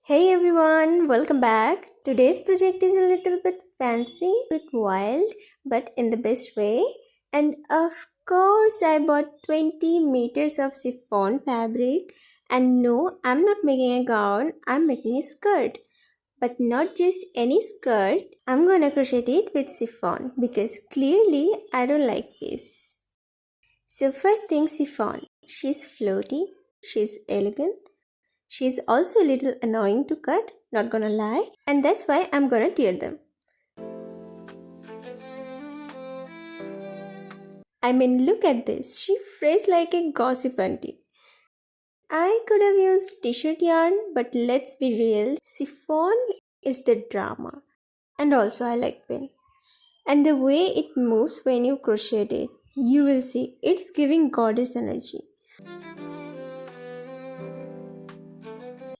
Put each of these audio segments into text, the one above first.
Hey everyone, welcome back. Today's project is a little bit fancy, bit wild, but in the best way. And of course, I bought 20 meters of chiffon fabric. And no, I'm not making a gown, I'm making a skirt. But not just any skirt, I'm gonna crochet it with chiffon because clearly I don't like this. So, first thing, chiffon. She's floaty, she's elegant. She's also a little annoying to cut, not gonna lie, and that's why I'm gonna tear them. I mean, look at this. She frays like a gossip auntie. I could have used t-shirt yarn, but let's be real, chiffon is the drama. And also I like pin. And the way it moves when you crochet it, you will see it's giving goddess energy.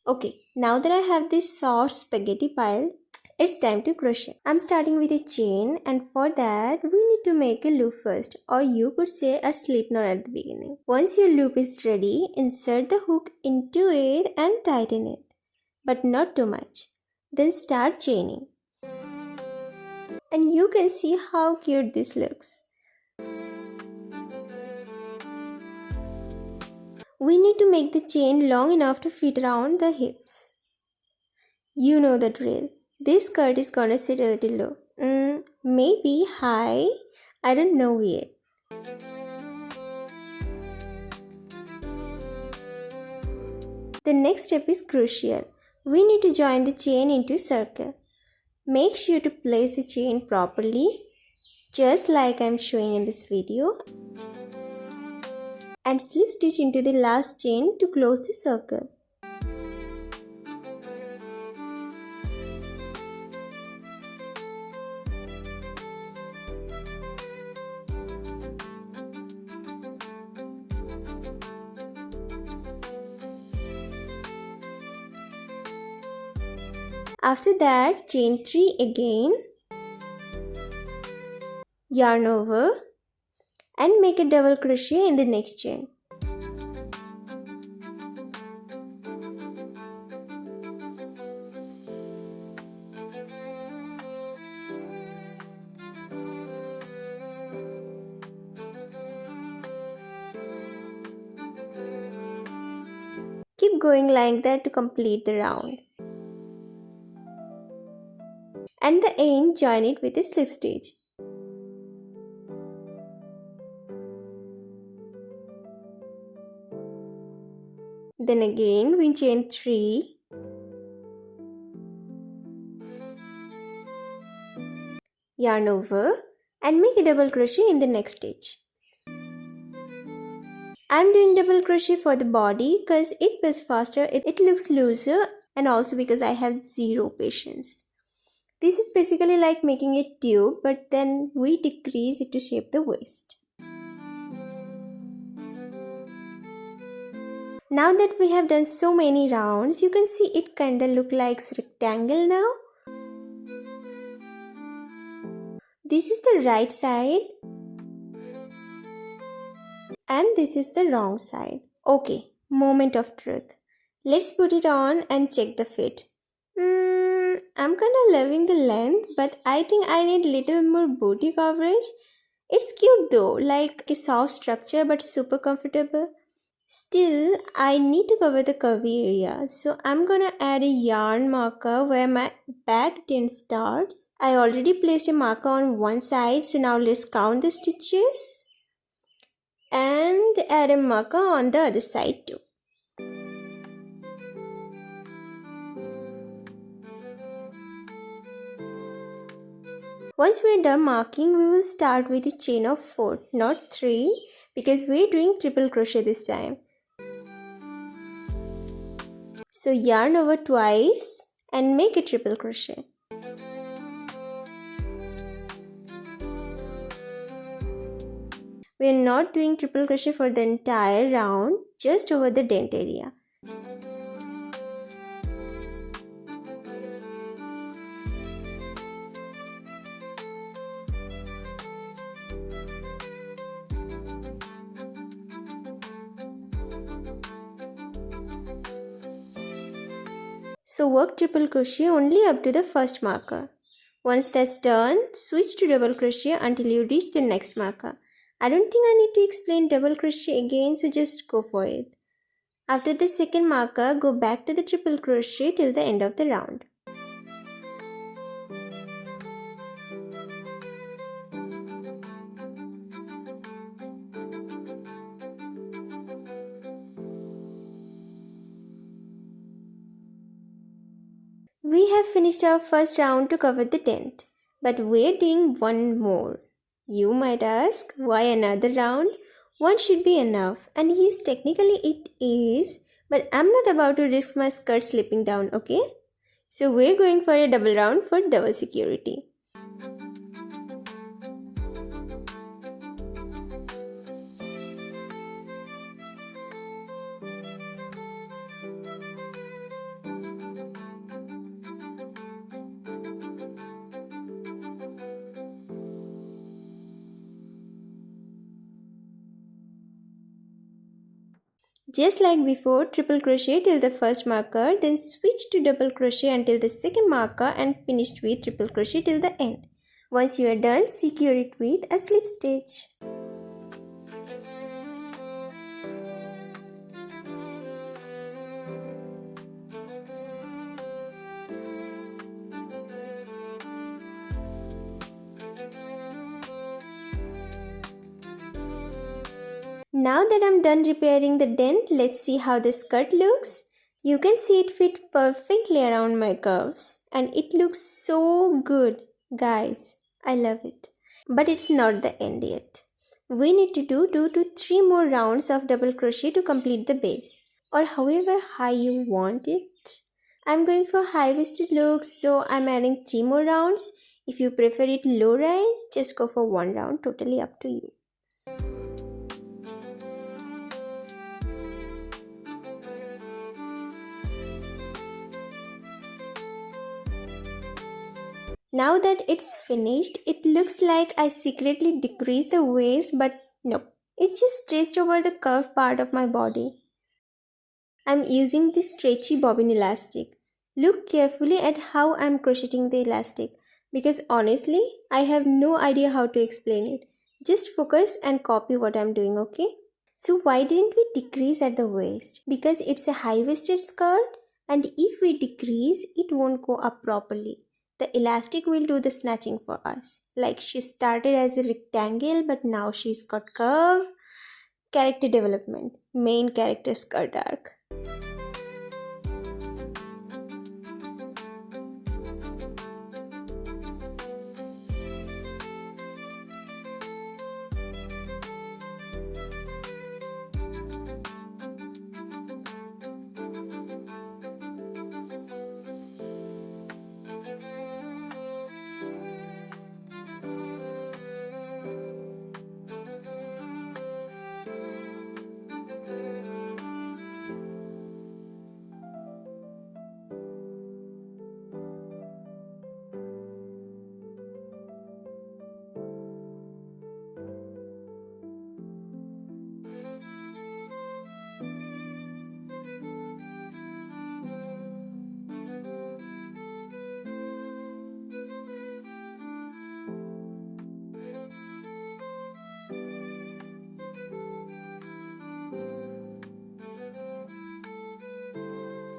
Okay, now that I have this soft spaghetti pile, it's time to crochet. I'm starting with a chain, and for that we need to make a loop first, or you could say a slip knot at the beginning. Once your loop is ready, insert the hook into it and tighten it, but not too much. Then start chaining. And you can see how cute this looks. We need to make the chain long enough to fit around the hips. You know the drill. This skirt is gonna sit a little low. Maybe high. I don't know yet. The next step is crucial. We need to join the chain into a circle. Make sure to place the chain properly, just like I'm showing in this video. And slip stitch into the last chain to close the circle. After that, chain 3 again, yarn over and make a double crochet in the next chain. Keep going like that to complete the round. And the end, join it with a slip stitch. Then again we chain 3, yarn over and make a double crochet in the next stitch. I'm doing double crochet for the body because it builds faster, it looks looser, and also because I have zero patience. This is basically like making a tube, but then we decrease it to shape the waist. Now that we have done so many rounds, you can see it kinda look like rectangle now. This is the right side and this is the wrong side. Okay, moment of truth. Let's put it on and check the fit. I'm kinda loving the length, but I think I need little more booty coverage. It's cute though, like a soft structure but super comfortable. Still, I need to cover the curvy area, so I'm gonna add a yarn marker where my back tin starts. I already placed a marker on one side, so now let's count the stitches and add a marker on the other side too. Once we're done marking, we will start with a chain of 4, not 3, because we're doing triple crochet this time. So yarn over twice and make a triple crochet. We are not doing triple crochet for the entire round, just over the dent area. So work triple crochet only up to the first marker. Once that's done, switch to double crochet until you reach the next marker. I don't think I need to explain double crochet again, so just go for it. After the second marker, go back to the triple crochet till the end of the round. We have finished our first round to cover the tent, but we're doing one more. You might ask, why another round? One should be enough, and yes, technically it is, but I'm not about to risk my skirt slipping down, okay? So we're going for a double round for double security. Just like before, triple crochet till the first marker, then switch to double crochet until the second marker and finished with triple crochet till the end. Once you are done, secure it with a slip stitch. Now that I'm done repairing the dent, let's see how the skirt looks. You can see it fit perfectly around my curves and it looks so good. Guys, I love it. But it's not the end yet. We need to do 2 to 3 more rounds of double crochet to complete the base, or however high you want it. I'm going for high-waisted looks, so I'm adding 3 more rounds. If you prefer it low-rise, just go for 1 round, totally up to you. Now that it's finished, it looks like I secretly decreased the waist, but no, it's just traced over the curved part of my body. I'm using this stretchy bobbin elastic. Look carefully at how I'm crocheting the elastic, because honestly, I have no idea how to explain it. Just focus and copy what I'm doing, okay? So why didn't we decrease at the waist? Because it's a high-waisted skirt, and if we decrease, it won't go up properly. The elastic will do the snatching for us. Like she started as a rectangle, but now she's got curve. Character development. Main character skirt arc.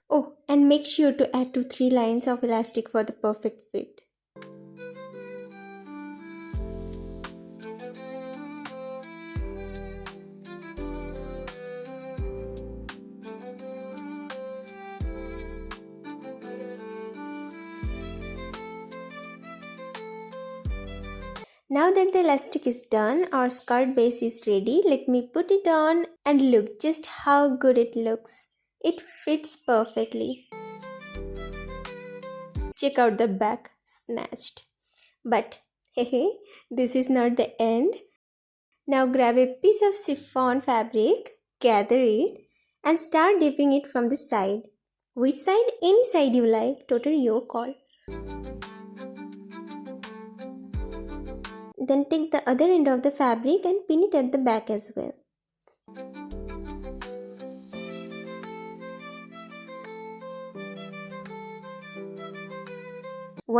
Oh, and make sure to add 2-3 lines of elastic for the perfect fit. Now that the elastic is done, our skirt base is ready. Let me put it on and look just how good it looks. It fits perfectly. Check out the back, snatched. But hey, this is not the end. Now grab a piece of chiffon fabric, gather it, and start dipping it from the side. Which side? Any side you like, totally your call. Then take the other end of the fabric and pin it at the back as well.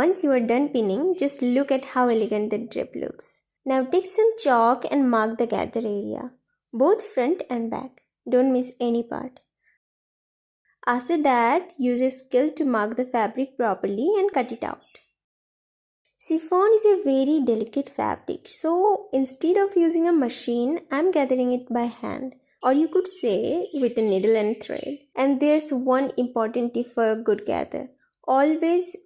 Once you are done pinning, just look at how elegant the drape looks. Now take some chalk and mark the gather area, both front and back. Don't miss any part. After that, use a scale to mark the fabric properly and cut it out. Chiffon is a very delicate fabric, so instead of using a machine, I'm gathering it by hand, or you could say with a needle and thread. And there's one important tip for a good gather. Always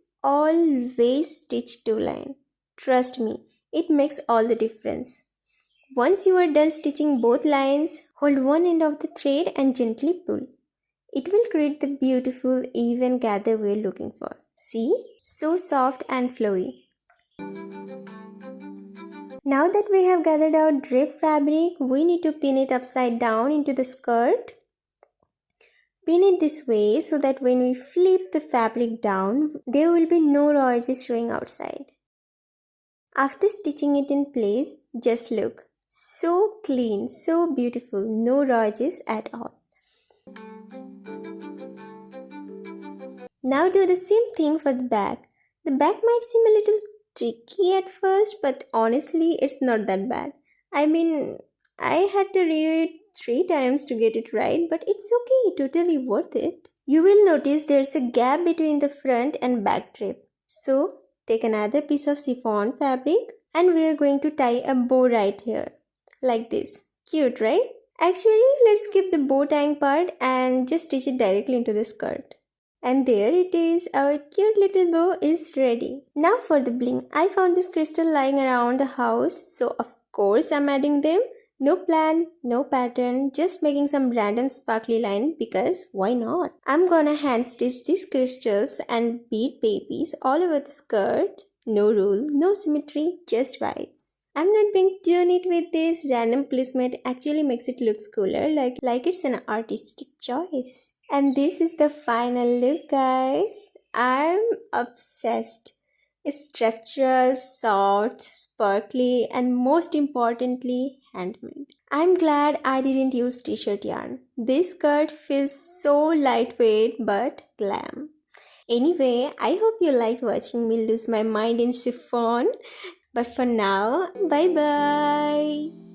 stitch two lines. Trust me, it makes all the difference. Once you are done stitching both lines, hold one end of the thread and gently pull. It will create the beautiful even gather we're looking for. See? So soft and flowy. Now that we have gathered our drape fabric, we need to pin it upside down into the skirt. Pin it this way so that when we flip the fabric down, there will be no raw edges showing outside. After stitching it in place, just look. So clean, so beautiful, no raw edges at all. Now do the same thing for the back. The back might seem a little tricky at first, but honestly, it's not that bad. I mean, I had to read it 3 times to get it right, but it's okay, totally worth it. You will notice there's a gap between the front and back drape. So, take another piece of chiffon fabric and we are going to tie a bow right here. Like this. Cute, right? Actually, let's skip the bow tying part and just stitch it directly into the skirt. And there it is, our cute little bow is ready. Now for the bling. I found this crystal lying around the house, so of course I'm adding them. No plan, no pattern, just making some random sparkly line because why not? I'm gonna hand stitch these crystals and bead babies all over the skirt. No rule, no symmetry, just vibes. I'm not being too neat with this. Random placement actually makes it look cooler, like it's an artistic choice. And this is the final look, guys. I'm obsessed. It's structural, soft, sparkly, and most importantly, handmade. I'm glad I didn't use t-shirt yarn. This skirt feels so lightweight but glam. Anyway, I hope you liked watching me lose my mind in chiffon. But for now, bye bye.